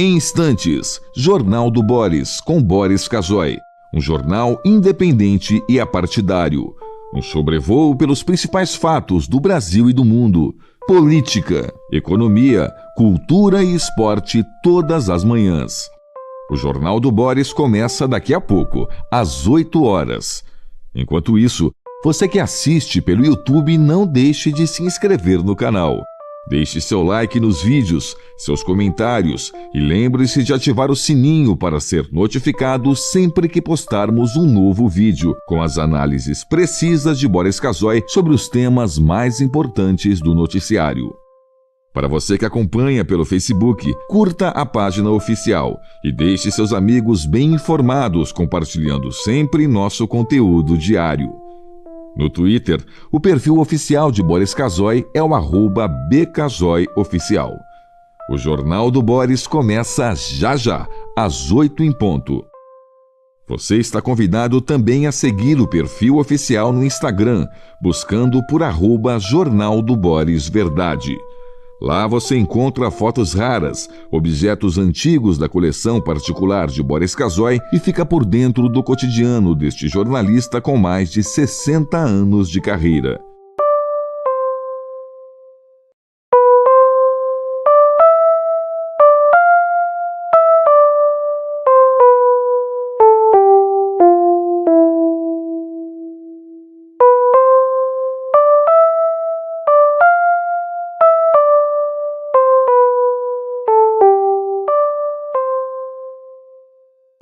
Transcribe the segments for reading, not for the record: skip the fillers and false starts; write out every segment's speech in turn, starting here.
Em instantes, Jornal do Boris, com Boris Casoy. Um jornal independente e apartidário. Um sobrevoo pelos principais fatos do Brasil e do mundo. Política, economia, cultura e esporte todas as manhãs. O Jornal do Boris começa daqui a pouco, às 8 horas. Enquanto isso, você que assiste pelo YouTube, não deixe de se inscrever no canal. Deixe seu like nos vídeos, seus comentários e lembre-se de ativar o sininho para ser notificado sempre que postarmos um novo vídeo, com as análises precisas de Boris Casoy sobre os temas mais importantes do noticiário. Para você que acompanha pelo Facebook, curta a página oficial e deixe seus amigos bem informados, compartilhando sempre nosso conteúdo diário. No Twitter, o perfil oficial de Boris Casoy é o @bcasoyoficial. O Jornal do Boris começa já, às 8 em ponto. Você está convidado também a seguir o perfil oficial no Instagram, buscando por @Jornal do Boris Verdade. Lá você encontra fotos raras, objetos antigos da coleção particular de Boris Casoy e fica por dentro do cotidiano deste jornalista com mais de 60 anos de carreira.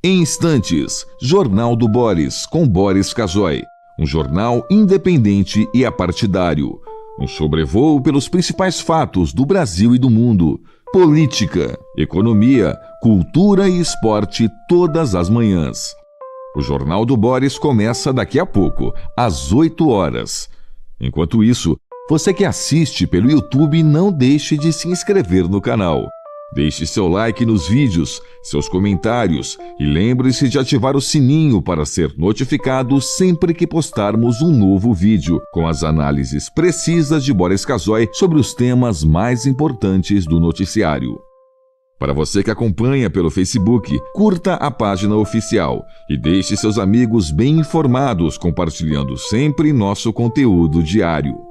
Em instantes, Jornal do Boris, com Boris Casoy. Um jornal independente e apartidário. Um sobrevoo pelos principais fatos do Brasil e do mundo. Política, economia, cultura e esporte todas as manhãs. O Jornal do Boris começa daqui a pouco, às 8 horas. Enquanto isso, você que assiste pelo YouTube, não deixe de se inscrever no canal. Deixe seu like nos vídeos, seus comentários e lembre-se de ativar o sininho para ser notificado sempre que postarmos um novo vídeo, com as análises precisas de Boris Casoy sobre os temas mais importantes do noticiário. Para você que acompanha pelo Facebook, curta a página oficial e deixe seus amigos bem informados, compartilhando sempre nosso conteúdo diário.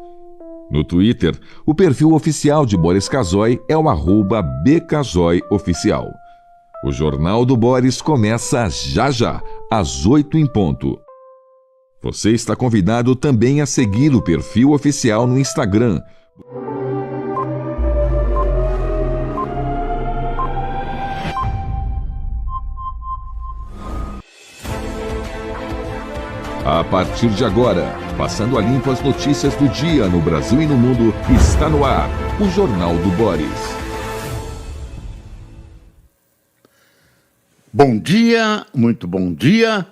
No Twitter, o perfil oficial de Boris Casoy é o @bcasoyoficial. O Jornal do Boris começa já, às 8 em ponto. Você está convidado também a seguir o perfil oficial no Instagram. A partir de agora, passando a limpo as notícias do dia no Brasil e no mundo, está no ar o Jornal do Boris. Bom dia, muito bom dia.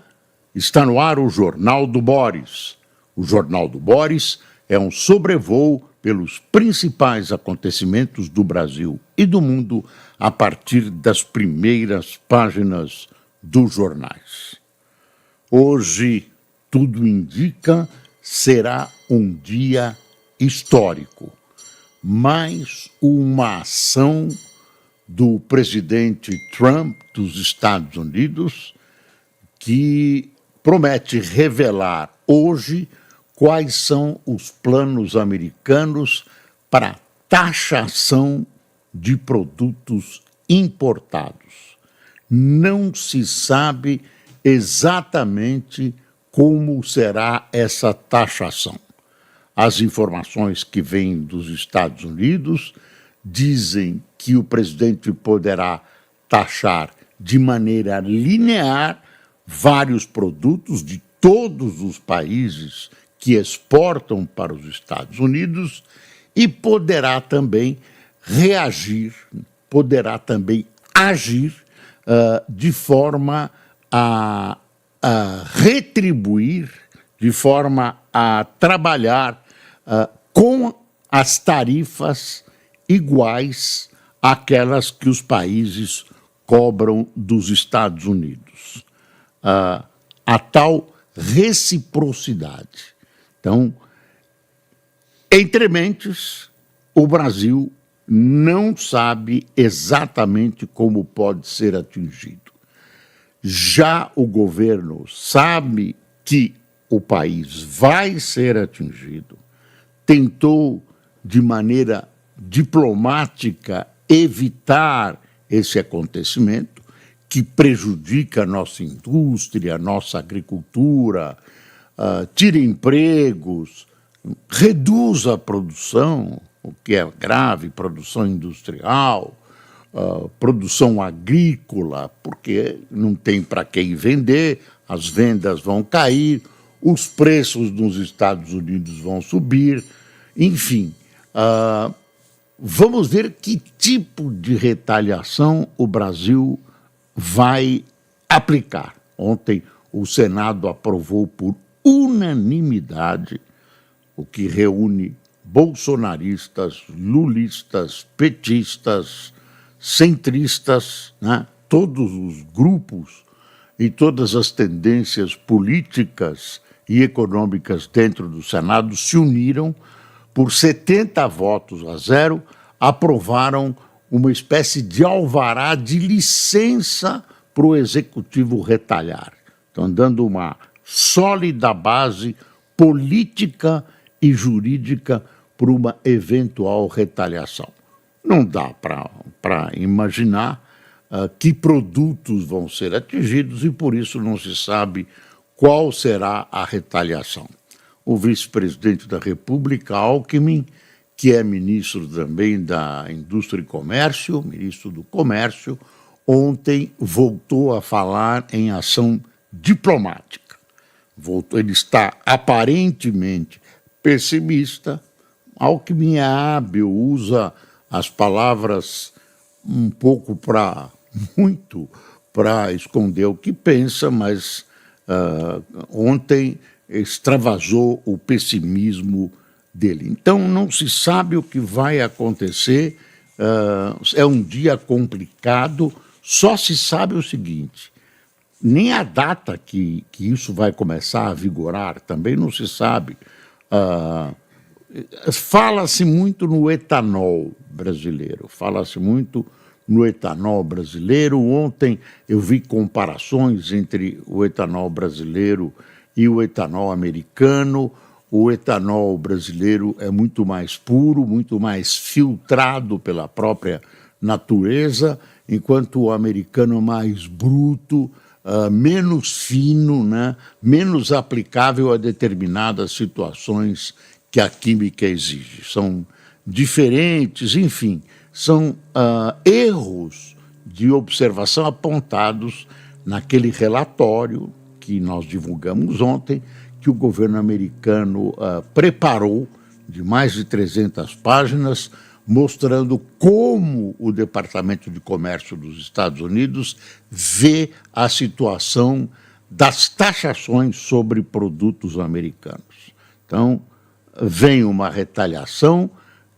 Está no ar o Jornal do Boris. O Jornal do Boris é um sobrevoo pelos principais acontecimentos do Brasil e do mundo a partir das primeiras páginas dos jornais. Hoje, tudo indica, será um dia histórico. Mais uma ação do presidente Trump dos Estados Unidos que promete revelar hoje quais são os planos americanos para taxação de produtos importados. Não se sabe exatamente como será essa taxação. As informações que vêm dos Estados Unidos dizem que o presidente poderá taxar de maneira linear vários produtos de todos os países que exportam para os Estados Unidos e poderá também reagir, poderá também agir de forma a retribuir, de forma a trabalhar com as tarifas iguais àquelas que os países cobram dos Estados Unidos. A tal reciprocidade. Então, entre mentes, o Brasil não sabe exatamente como pode ser atingido. Já o governo sabe que o país vai ser atingido, tentou de maneira diplomática evitar esse acontecimento que prejudica a nossa indústria, a nossa agricultura, tira empregos, reduz a produção, o que é grave, produção industrial, produção agrícola, porque não tem para quem vender, as vendas vão cair, os preços nos Estados Unidos vão subir, enfim. Vamos ver que tipo de retaliação o Brasil vai aplicar. Ontem o Senado aprovou por unanimidade, o que reúne bolsonaristas, lulistas, petistas, centristas, né? Todos os grupos e todas as tendências políticas e econômicas dentro do Senado se uniram, por 70 votos a 0, aprovaram uma espécie de alvará de licença para o Executivo retalhar. Estão dando uma sólida base política e jurídica para uma eventual retaliação. Não dá para imaginar que produtos vão ser atingidos e, por isso, não se sabe qual será a retaliação. O vice-presidente da República, Alckmin, que é ministro também da Indústria e Comércio, ministro do Comércio, ontem voltou a falar em ação diplomática. Ele está aparentemente pessimista. Alckmin é hábil, usa as palavras um pouco muito para esconder o que pensa, mas ontem extravasou o pessimismo dele. Então, não se sabe o que vai acontecer, é um dia complicado, só se sabe o seguinte, nem a data que isso vai começar a vigorar também não se sabe. Fala-se muito no etanol brasileiro, Ontem eu vi comparações entre o etanol brasileiro e o etanol americano. O etanol brasileiro é muito mais puro, muito mais filtrado pela própria natureza, enquanto o americano é mais bruto, menos fino, né? Menos aplicável a determinadas situações que a química exige. São diferentes, enfim, são erros de observação apontados naquele relatório que nós divulgamos ontem, que o governo americano preparou, de mais de 300 páginas, mostrando como o Departamento de Comércio dos Estados Unidos vê a situação das taxações sobre produtos americanos. Então, vem uma retaliação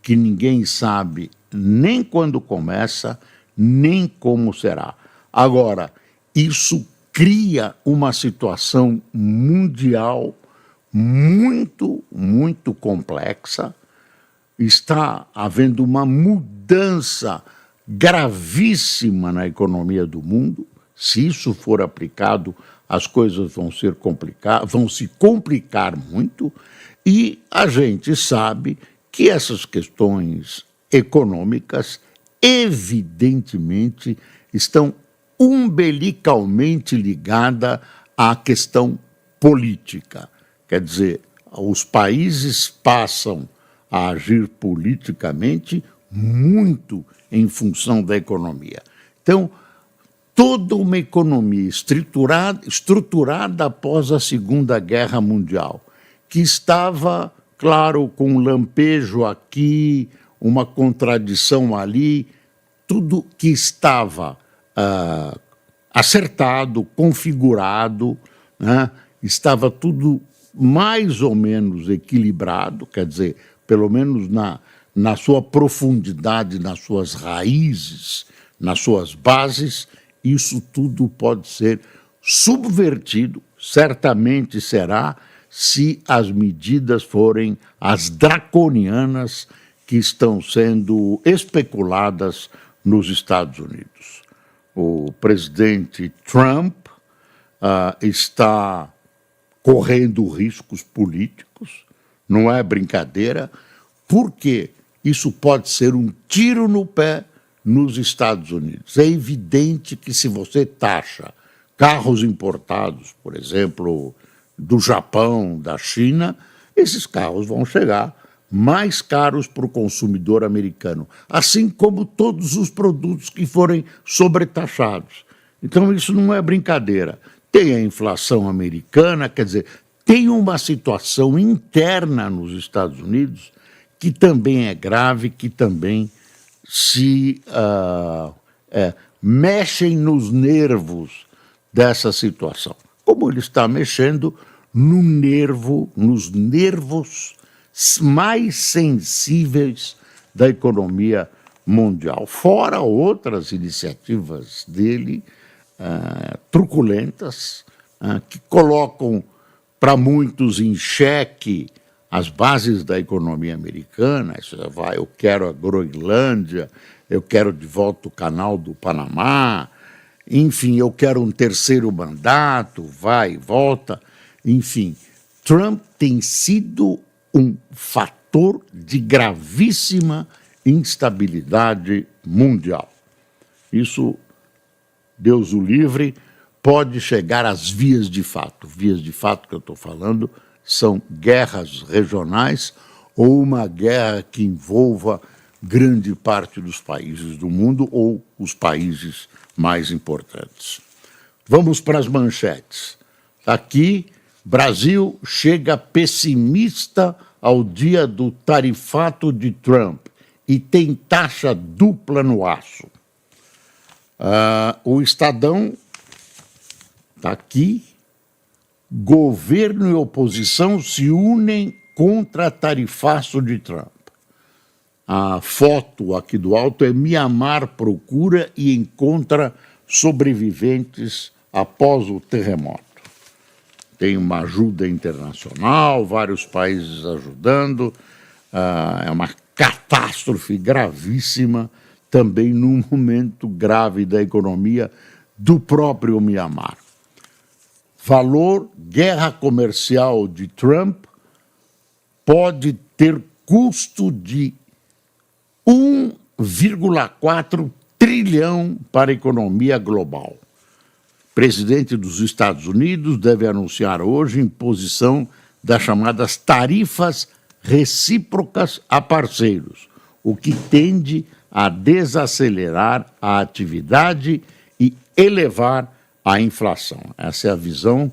que ninguém sabe nem quando começa, nem como será. Agora, isso cria uma situação mundial muito, muito complexa. Está havendo uma mudança gravíssima na economia do mundo. Se isso for aplicado, as coisas vão se complicar muito, e a gente sabe que essas questões econômicas, evidentemente, estão umbilicalmente ligadas à questão política. Quer dizer, os países passam a agir politicamente muito em função da economia. Então, toda uma economia estruturada após a Segunda Guerra Mundial, que estava, claro, com um lampejo aqui, uma contradição ali, tudo que estava acertado, configurado, né? Estava tudo mais ou menos equilibrado, quer dizer, pelo menos na sua profundidade, nas suas raízes, nas suas bases, isso tudo pode ser subvertido, certamente será, se as medidas forem as draconianas que estão sendo especuladas nos Estados Unidos. O presidente Trump está correndo riscos políticos, não é brincadeira, porque isso pode ser um tiro no pé nos Estados Unidos. É evidente que se você taxa carros importados, por exemplo, do Japão, da China, esses carros vão chegar mais caros para o consumidor americano, assim como todos os produtos que forem sobretaxados. Então isso não é brincadeira. Tem a inflação americana, quer dizer, tem uma situação interna nos Estados Unidos que também é grave, que também se mexem nos nervos dessa situação. Como ele está mexendo nos nervos mais sensíveis da economia mundial, fora outras iniciativas dele truculentas, que colocam para muitos em xeque as bases da economia americana. Eu quero a Groenlândia, eu quero de volta o canal do Panamá, enfim, eu quero um terceiro mandato, vai e volta, enfim. Trump tem sido um fator de gravíssima instabilidade mundial. Isso, Deus o livre, pode chegar às vias de fato. Vias de fato que eu estou falando são guerras regionais ou uma guerra que envolva grande parte dos países do mundo ou os países mais importantes. Vamos para as manchetes. Aqui, Brasil chega pessimista ao dia do tarifato de Trump e tem taxa dupla no aço. O Estadão está aqui. Governo e oposição se unem contra tarifaço de Trump. A foto aqui do alto é Mianmar procura e encontra sobreviventes após o terremoto. Tem uma ajuda internacional, vários países ajudando. É uma catástrofe gravíssima, também num momento grave da economia do próprio Mianmar. Valor, guerra comercial de Trump pode ter custo de 1,4 trilhão para a economia global. O presidente dos Estados Unidos deve anunciar hoje imposição das chamadas tarifas recíprocas a parceiros, o que tende a desacelerar a atividade e elevar a inflação. Essa é a visão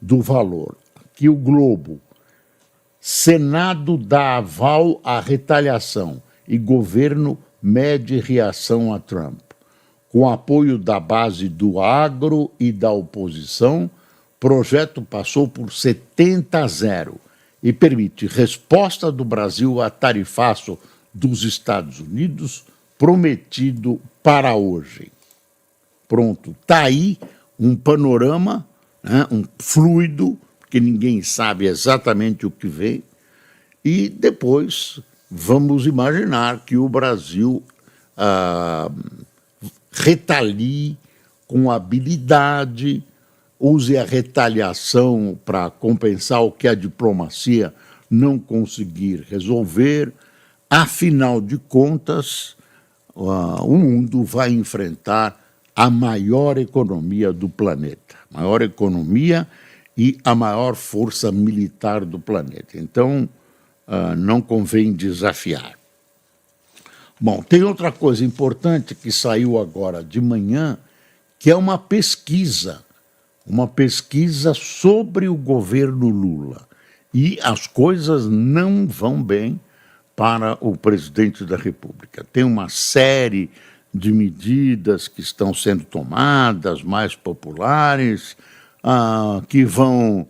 do Valor. Aqui o Globo. Senado dá aval à retaliação e governo mede reação a Trump. Com apoio da base do agro e da oposição, projeto passou por 70-0 e permite resposta do Brasil a tarifaço dos Estados Unidos prometido para hoje. Pronto, está aí um panorama, né, um fluido, que ninguém sabe exatamente o que vem, e depois vamos imaginar que o Brasil retalie com habilidade, use a retaliação para compensar o que a diplomacia não conseguir resolver. Afinal de contas, o mundo vai enfrentar a maior economia do planeta, maior economia e a maior força militar do planeta. Então, não convém desafiar. Bom, tem outra coisa importante que saiu agora de manhã, que é uma pesquisa sobre o governo Lula. E as coisas não vão bem para o presidente da República. Tem uma série de medidas que estão sendo tomadas, mais populares, que vão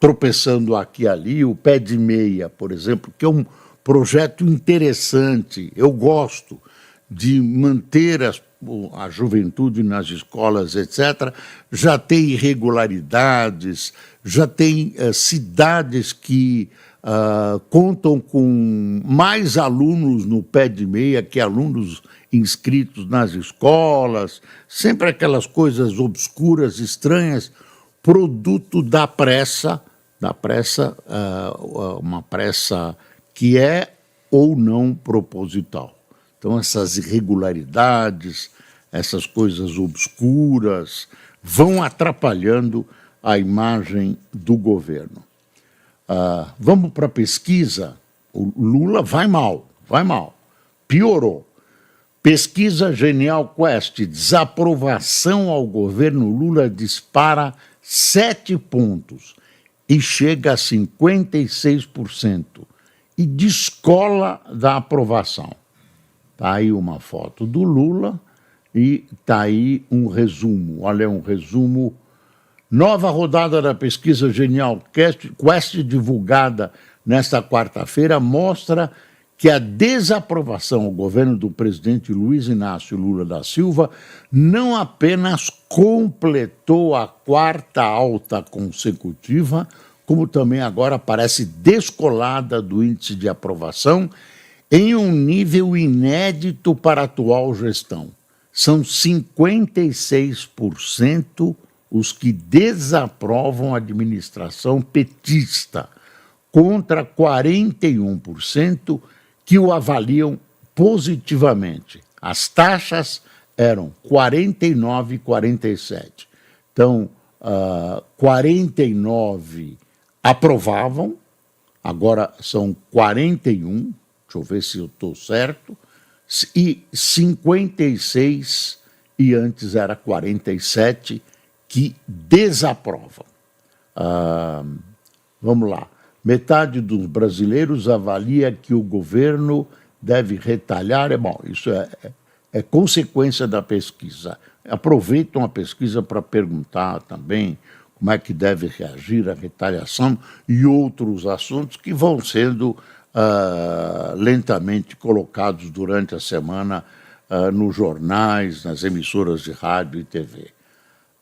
tropeçando aqui e ali. O Pé de Meia, por exemplo, que é um projeto interessante. Eu gosto de manter a juventude nas escolas, etc. Já tem irregularidades, já tem cidades que contam com mais alunos no pé de meia que alunos inscritos nas escolas, sempre aquelas coisas obscuras, estranhas, produto da pressa, uma pressa que é ou não proposital. Então, essas irregularidades, essas coisas obscuras, vão atrapalhando a imagem do governo. Vamos para a pesquisa. O Lula vai mal, piorou. Pesquisa Genial Quest, desaprovação ao governo Lula dispara 7 pontos e chega a 56% e descola da aprovação. Está aí uma foto do Lula e está aí um resumo. Olha, um resumo. Nova rodada da pesquisa Genial Quest, divulgada nesta quarta-feira, mostra que a desaprovação ao governo do presidente Luiz Inácio Lula da Silva não apenas completou a 4ª alta consecutiva, como também agora parece descolada do índice de aprovação em um nível inédito para a atual gestão. São 56% os que desaprovam a administração petista, contra 41% que o avaliam positivamente. As taxas eram 49 e 47. Então, 49 aprovavam, agora são 41, deixa eu ver se eu estou certo, e 56, e antes era 47, que desaprovam. Vamos lá. Metade dos brasileiros avalia que o governo deve retalhar. Bom, isso é consequência da pesquisa. Aproveitam a pesquisa para perguntar também como é que deve reagir à retaliação e outros assuntos que vão sendo lentamente colocados durante a semana nos jornais, nas emissoras de rádio e TV.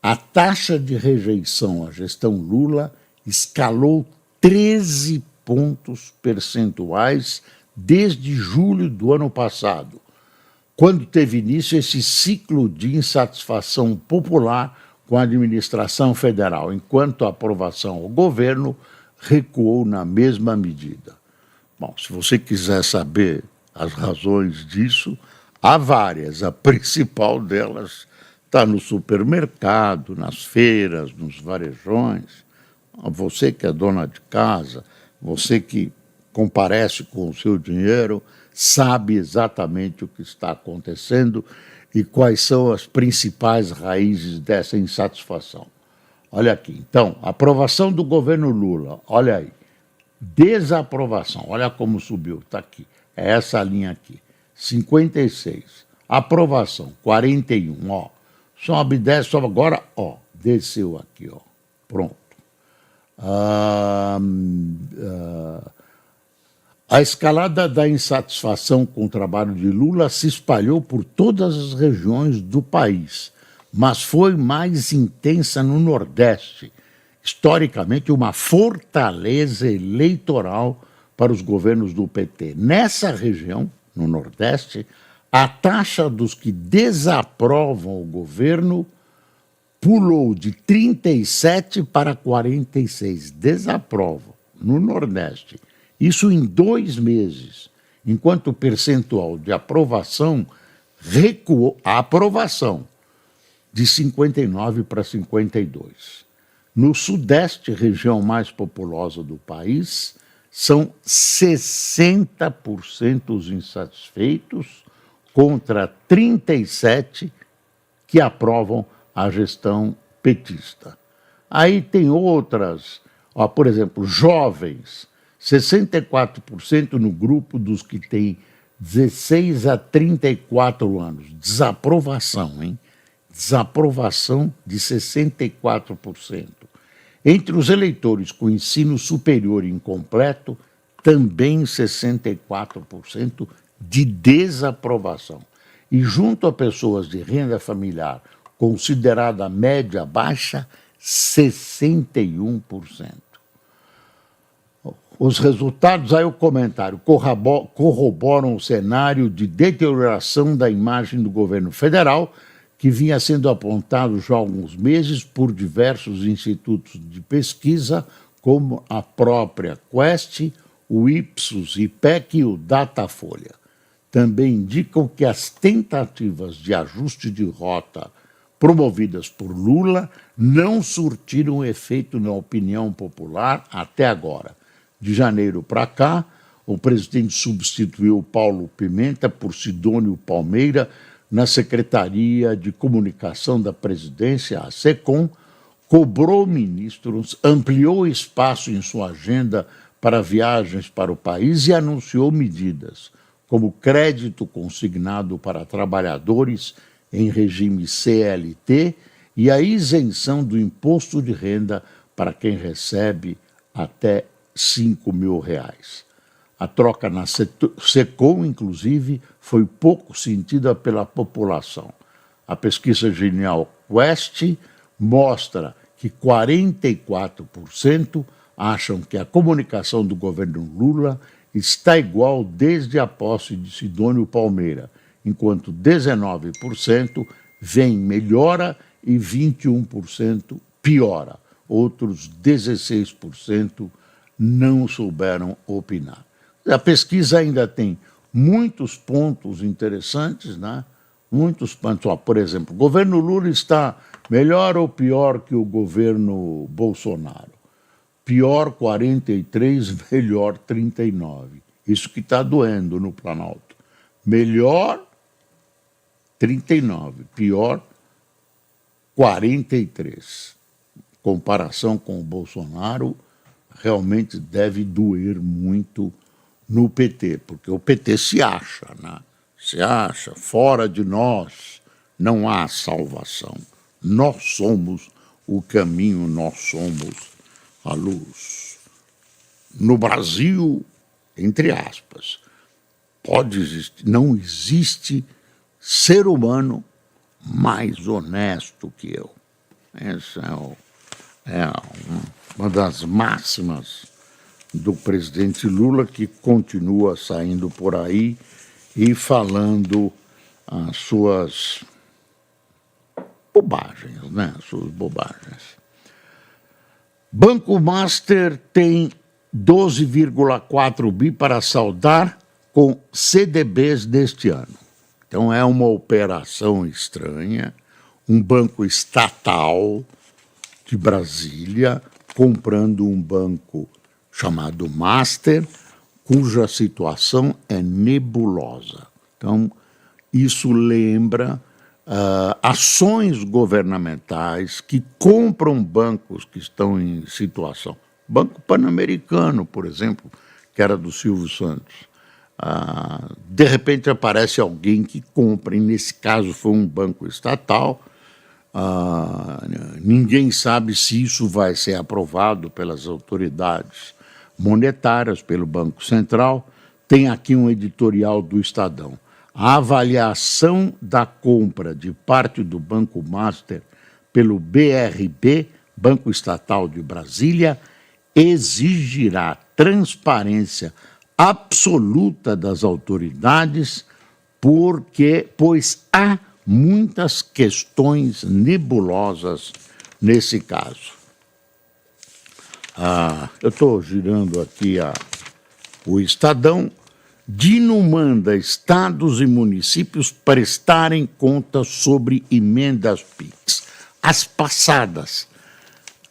A taxa de rejeição à gestão Lula escalou 13 pontos percentuais desde julho do ano passado, quando teve início esse ciclo de insatisfação popular com a administração federal, enquanto a aprovação ao governo recuou na mesma medida. Bom, se você quiser saber as razões disso, há várias. A principal delas está no supermercado, nas feiras, nos varejões. Você que é dona de casa, você que comparece com o seu dinheiro, sabe exatamente o que está acontecendo e quais são as principais raízes dessa insatisfação. Olha aqui, então, aprovação do governo Lula, olha aí. Desaprovação, olha como subiu, está aqui, é essa linha aqui, 56. Aprovação, 41, ó. Sobe, desce, sobe, agora, ó, desceu aqui, ó, pronto. A escalada da insatisfação com o trabalho de Lula se espalhou por todas as regiões do país, mas foi mais intensa no Nordeste, historicamente uma fortaleza eleitoral para os governos do PT. Nessa região, no Nordeste, a taxa dos que desaprovam o governo pulou de 37 para 46. Desaprovam no Nordeste. Isso em 2 meses, enquanto o percentual de aprovação recuou, a aprovação, de 59 para 52. No Sudeste, região mais populosa do país, são 60% os insatisfeitos contra 37% que aprovam a gestão petista. Aí tem outras, por exemplo, jovens, 64% no grupo dos que têm 16 a 34 anos. Desaprovação, hein? Desaprovação de 64%. Entre os eleitores com ensino superior incompleto, também 64% de desaprovação. E junto a pessoas de renda familiar considerada média baixa, 61%. Os resultados, aí o comentário, corroboram o cenário de deterioração da imagem do governo federal, que vinha sendo apontado já há alguns meses por diversos institutos de pesquisa, como a própria Quest, o Ipsos, IPEC e o Datafolha. Também indicam que as tentativas de ajuste de rota promovidas por Lula não surtiram efeito na opinião popular até agora. De janeiro para cá, o presidente substituiu Paulo Pimenta por Sidônio Palmeira na Secretaria de Comunicação da Presidência, a SECOM, cobrou ministros, ampliou espaço em sua agenda para viagens para o país e anunciou medidas, como crédito consignado para trabalhadores em regime CLT e a isenção do imposto de renda para quem recebe até R$5.000. A troca na SECOM, inclusive, foi pouco sentida pela população. A pesquisa Genial Quest mostra que 44% acham que a comunicação do governo Lula está igual desde a posse de Sidônio Palmeira, enquanto 19% veem melhora e 21% piora. Outros 16% não souberam opinar. A pesquisa ainda tem muitos pontos interessantes, né? Muitos pontos. Por exemplo, o governo Lula está melhor ou pior que o governo Bolsonaro? Pior 43, melhor 39. Isso que está doendo no Planalto. Melhor 39, pior 43. Comparação com o Bolsonaro realmente deve doer muito no PT, porque o PT se acha, né? Se acha, fora de nós não há salvação. Nós somos o caminho, nós somos a luz. No Brasil, entre aspas, não existe ser humano mais honesto que eu. Essa é uma das máximas do presidente Lula, que continua saindo por aí e falando as suas bobagens, né? As suas bobagens. Banco Master tem 12,4 bi para saldar com CDBs deste ano. Então é uma operação estranha, um banco estatal de Brasília comprando um banco chamado Master, cuja situação é nebulosa. Então, isso lembra ações governamentais que compram bancos que estão em situação. Banco Pan-Americano, por exemplo, que era do Silvio Santos. De repente aparece alguém que compra, e nesse caso foi um banco estatal. Ninguém sabe se isso vai ser aprovado pelas autoridades monetárias, pelo Banco Central. Tem aqui um editorial do Estadão. A avaliação da compra de parte do Banco Master pelo BRB, Banco Estatal de Brasília, exigirá transparência absoluta das autoridades, pois há muitas questões nebulosas nesse caso. Eu estou girando aqui o Estadão. Dino manda estados e municípios prestarem contas sobre emendas PIX. As passadas.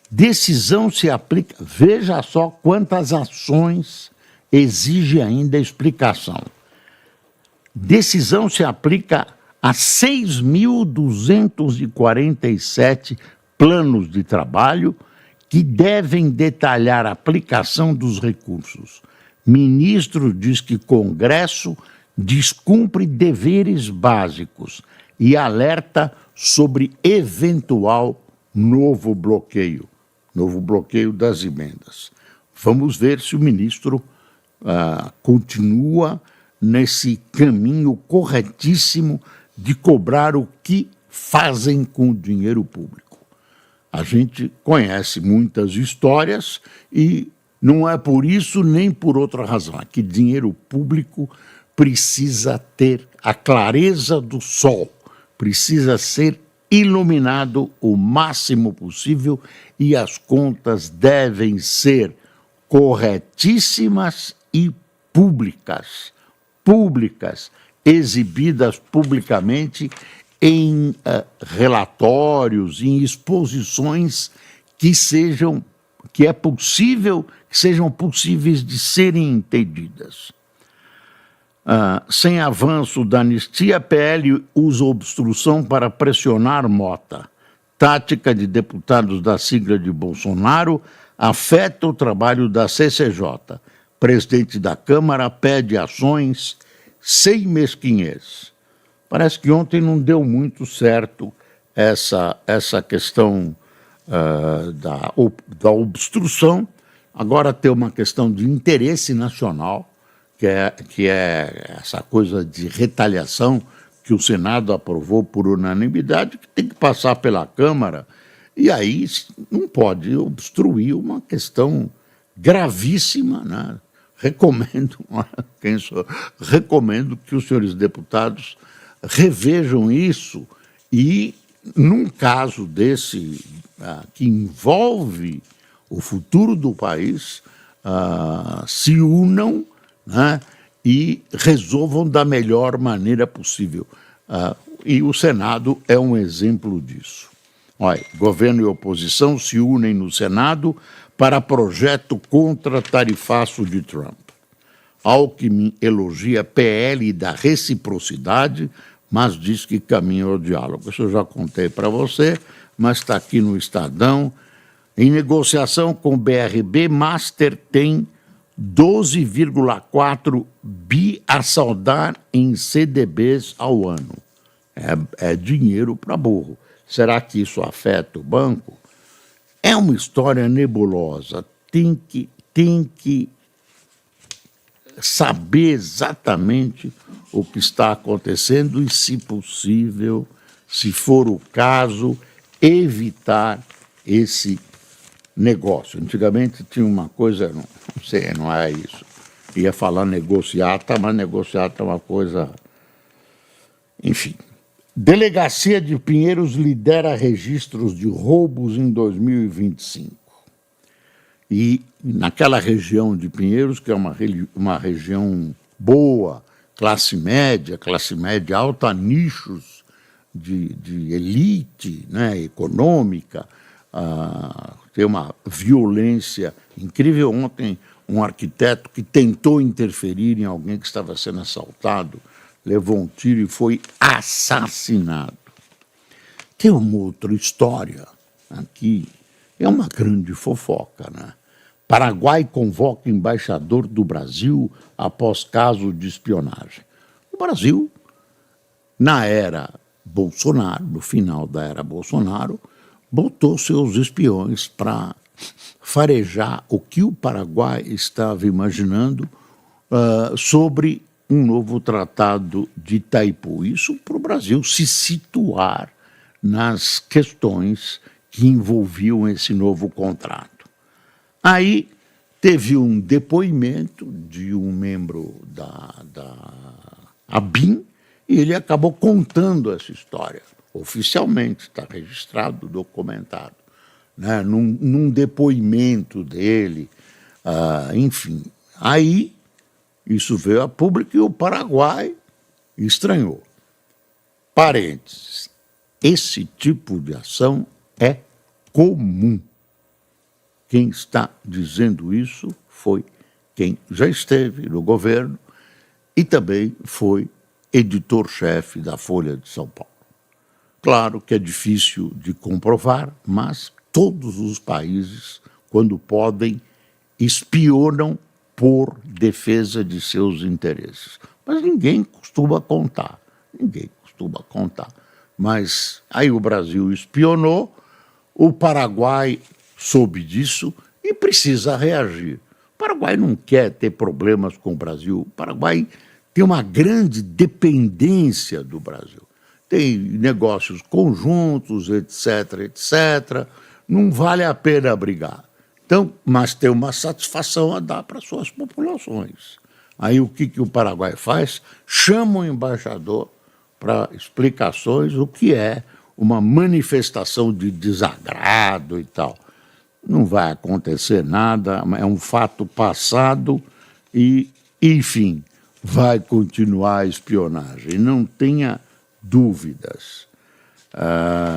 Decisão se aplica. Veja só quantas ações exige ainda explicação. Decisão se aplica a 6.247 planos de trabalho que devem detalhar a aplicação dos recursos. Ministro diz que Congresso descumpre deveres básicos e alerta sobre eventual novo bloqueio das emendas. Vamos ver se o ministro continua nesse caminho corretíssimo de cobrar o que fazem com o dinheiro público. A gente conhece muitas histórias e Não é por isso nem por outra razão. É que dinheiro público precisa ter a clareza do sol, precisa ser iluminado o máximo possível e as contas devem ser corretíssimas e públicas, exibidas publicamente em relatórios, em exposições que sejam possíveis de serem entendidas. Sem avanço da anistia, a PL usa obstrução para pressionar Mota. Tática de deputados da sigla de Bolsonaro afeta o trabalho da CCJ. Presidente da Câmara pede ações sem mesquinhez. Parece que ontem não deu muito certo essa questão da obstrução. Agora tem uma questão de interesse nacional, que é essa coisa de retaliação que o Senado aprovou por unanimidade, que tem que passar pela Câmara, e aí não pode obstruir uma questão gravíssima, né? Recomendo que os senhores deputados revejam isso e, num caso desse que envolve o futuro do país, se unam, né, e resolvam da melhor maneira possível. E o Senado é um exemplo disso. Olha, governo e oposição se unem no Senado para projeto contra tarifaço de Trump. Alckmin elogia PL da reciprocidade, mas diz que caminha ao diálogo. Isso eu já contei para você, mas está aqui no Estadão. Em negociação com o BRB, Master tem 12,4 bi a saldar em CDBs ao ano. É dinheiro para burro. Será que isso afeta o banco? É uma história nebulosa. Tem que saber exatamente o que está acontecendo e, se possível, se for o caso, evitar esse negócio. Antigamente tinha uma coisa, não sei, não é isso. Ia falar negociata, mas negociata é uma coisa... Enfim. Delegacia de Pinheiros lidera registros de roubos em 2025. E naquela região de Pinheiros, que é uma região boa, classe média alta, nichos de elite, né, econômica, tem uma violência incrível. Ontem, um arquiteto que tentou interferir em alguém que estava sendo assaltado, levou um tiro e foi assassinado. Tem uma outra história aqui, é uma grande fofoca, né? Paraguai convoca embaixador do Brasil após caso de espionagem. O Brasil, na era Bolsonaro, no final da era Bolsonaro, botou seus espiões para farejar o que o Paraguai estava imaginando sobre um novo tratado de Itaipu. Isso para o Brasil se situar nas questões que envolviam esse novo contrato. Aí teve um depoimento de um membro da ABIN e ele acabou contando essa história. Oficialmente, está registrado, documentado, né, num depoimento dele, enfim. Aí isso veio a público e o Paraguai estranhou. Parênteses. Esse tipo de ação é comum. Quem está dizendo isso foi quem já esteve no governo e também foi editor-chefe da Folha de São Paulo. Claro que é difícil de comprovar, mas todos os países, quando podem, espionam por defesa de seus interesses. Mas ninguém costuma contar. Mas aí o Brasil espionou, o Paraguai soube disso e precisa reagir. O Paraguai não quer ter problemas com o Brasil. O Paraguai tem uma grande dependência do Brasil. Tem negócios conjuntos, etc. Não vale a pena brigar. Então, mas tem uma satisfação a dar para suas populações. Aí o que o Paraguai faz? Chama o embaixador para explicações o que é uma manifestação de desagrado e tal. Não vai acontecer nada, é um fato passado e, enfim, vai continuar a espionagem. Não tenha dúvidas.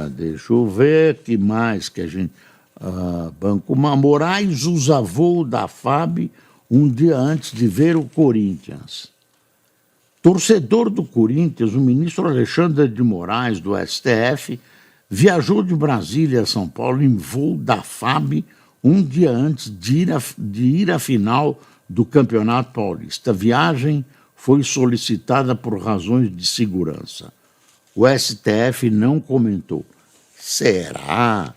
Deixa eu ver que mais que a gente... Banco Moraes usa voo da FAB um dia antes de ver o Corinthians. Torcedor do Corinthians, o ministro Alexandre de Moraes, do STF, viajou de Brasília a São Paulo em voo da FAB um dia antes de ir à final do Campeonato Paulista. A viagem foi solicitada por razões de segurança. O STF não comentou. Será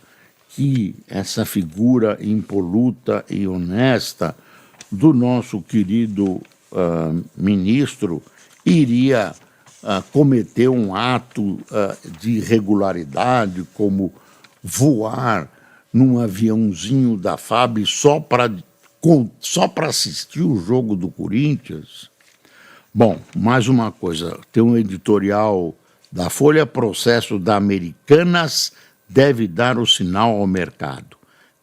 que essa figura impoluta e honesta do nosso querido ministro iria cometer um ato de irregularidade, como voar num aviãozinho da FAB só para assistir o jogo do Corinthians? Bom, mais uma coisa, tem um editorial da Folha: processo da Americanas deve dar o sinal ao mercado.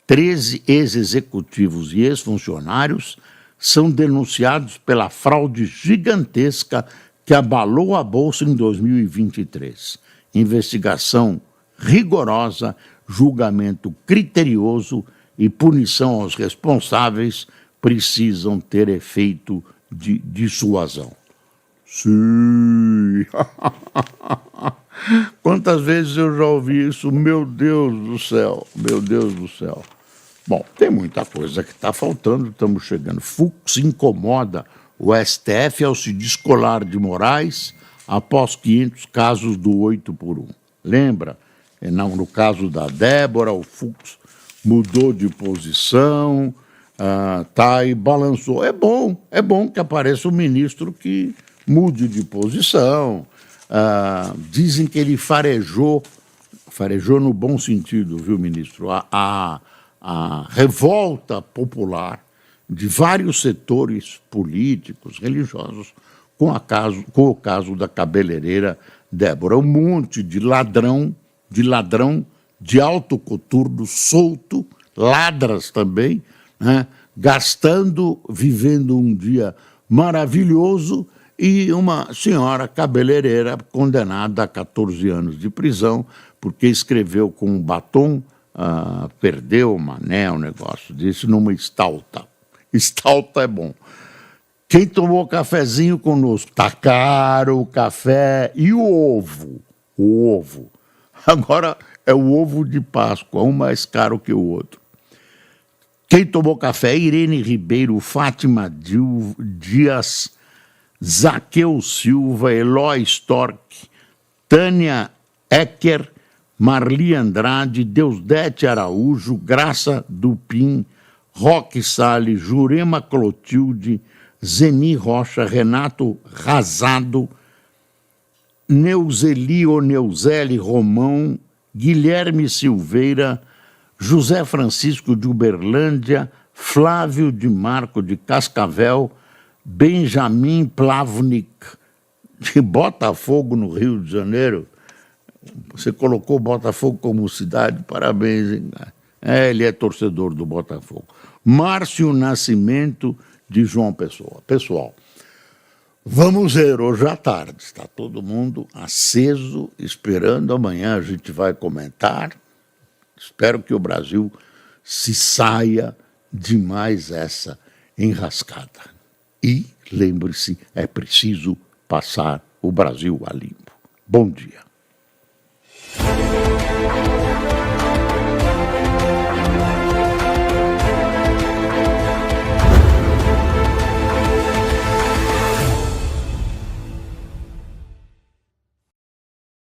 13 ex-executivos e ex-funcionários são denunciados pela fraude gigantesca que abalou a Bolsa em 2023. Investigação rigorosa, julgamento criterioso e punição aos responsáveis precisam ter efeito de dissuasão. Sim! Quantas vezes eu já ouvi isso? Meu Deus do céu, meu Deus do céu. Bom, tem muita coisa que está faltando, estamos chegando. Fux incomoda o STF ao se descolar de Moraes após 500 casos do 8 por 1. Lembra? No caso da Débora, o Fux mudou de posição, e balançou. É bom que apareça um ministro que mude de posição. Dizem que ele farejou no bom sentido, viu, ministro? A revolta popular de vários setores políticos, religiosos, com o caso da cabeleireira Débora. Um monte de ladrão, de alto coturno, solto, ladras também, né? Vivendo um dia maravilhoso, e uma senhora cabeleireira condenada a 14 anos de prisão porque escreveu com um batom, perdeu uma anel, um negócio desse, numa estalta. Estalta é bom. Quem tomou cafezinho conosco? Tá caro o café e o ovo. O ovo. Agora é o ovo de Páscoa, um mais caro que o outro. Quem tomou café? Irene Ribeiro, Fátima Dias, Zaqueu Silva, Eloy Storck, Tânia Ecker, Marli Andrade, Deusdete Araújo, Graça Dupin, Roque Salles, Jurema Clotilde, Zeni Rocha, Renato Razado, Neuzeli Romão, Guilherme Silveira, José Francisco de Uberlândia, Flávio de Marco de Cascavel, Benjamin Plavnik, de Botafogo, no Rio de Janeiro. Você colocou Botafogo como cidade, parabéns, hein? Ele é torcedor do Botafogo. Márcio Nascimento, de João Pessoa. Pessoal, vamos ver hoje à tarde. Está todo mundo aceso, esperando. Amanhã a gente vai comentar. Espero que o Brasil se saia de mais essa enrascada. E, lembre-se, é preciso passar o Brasil a limpo. Bom dia.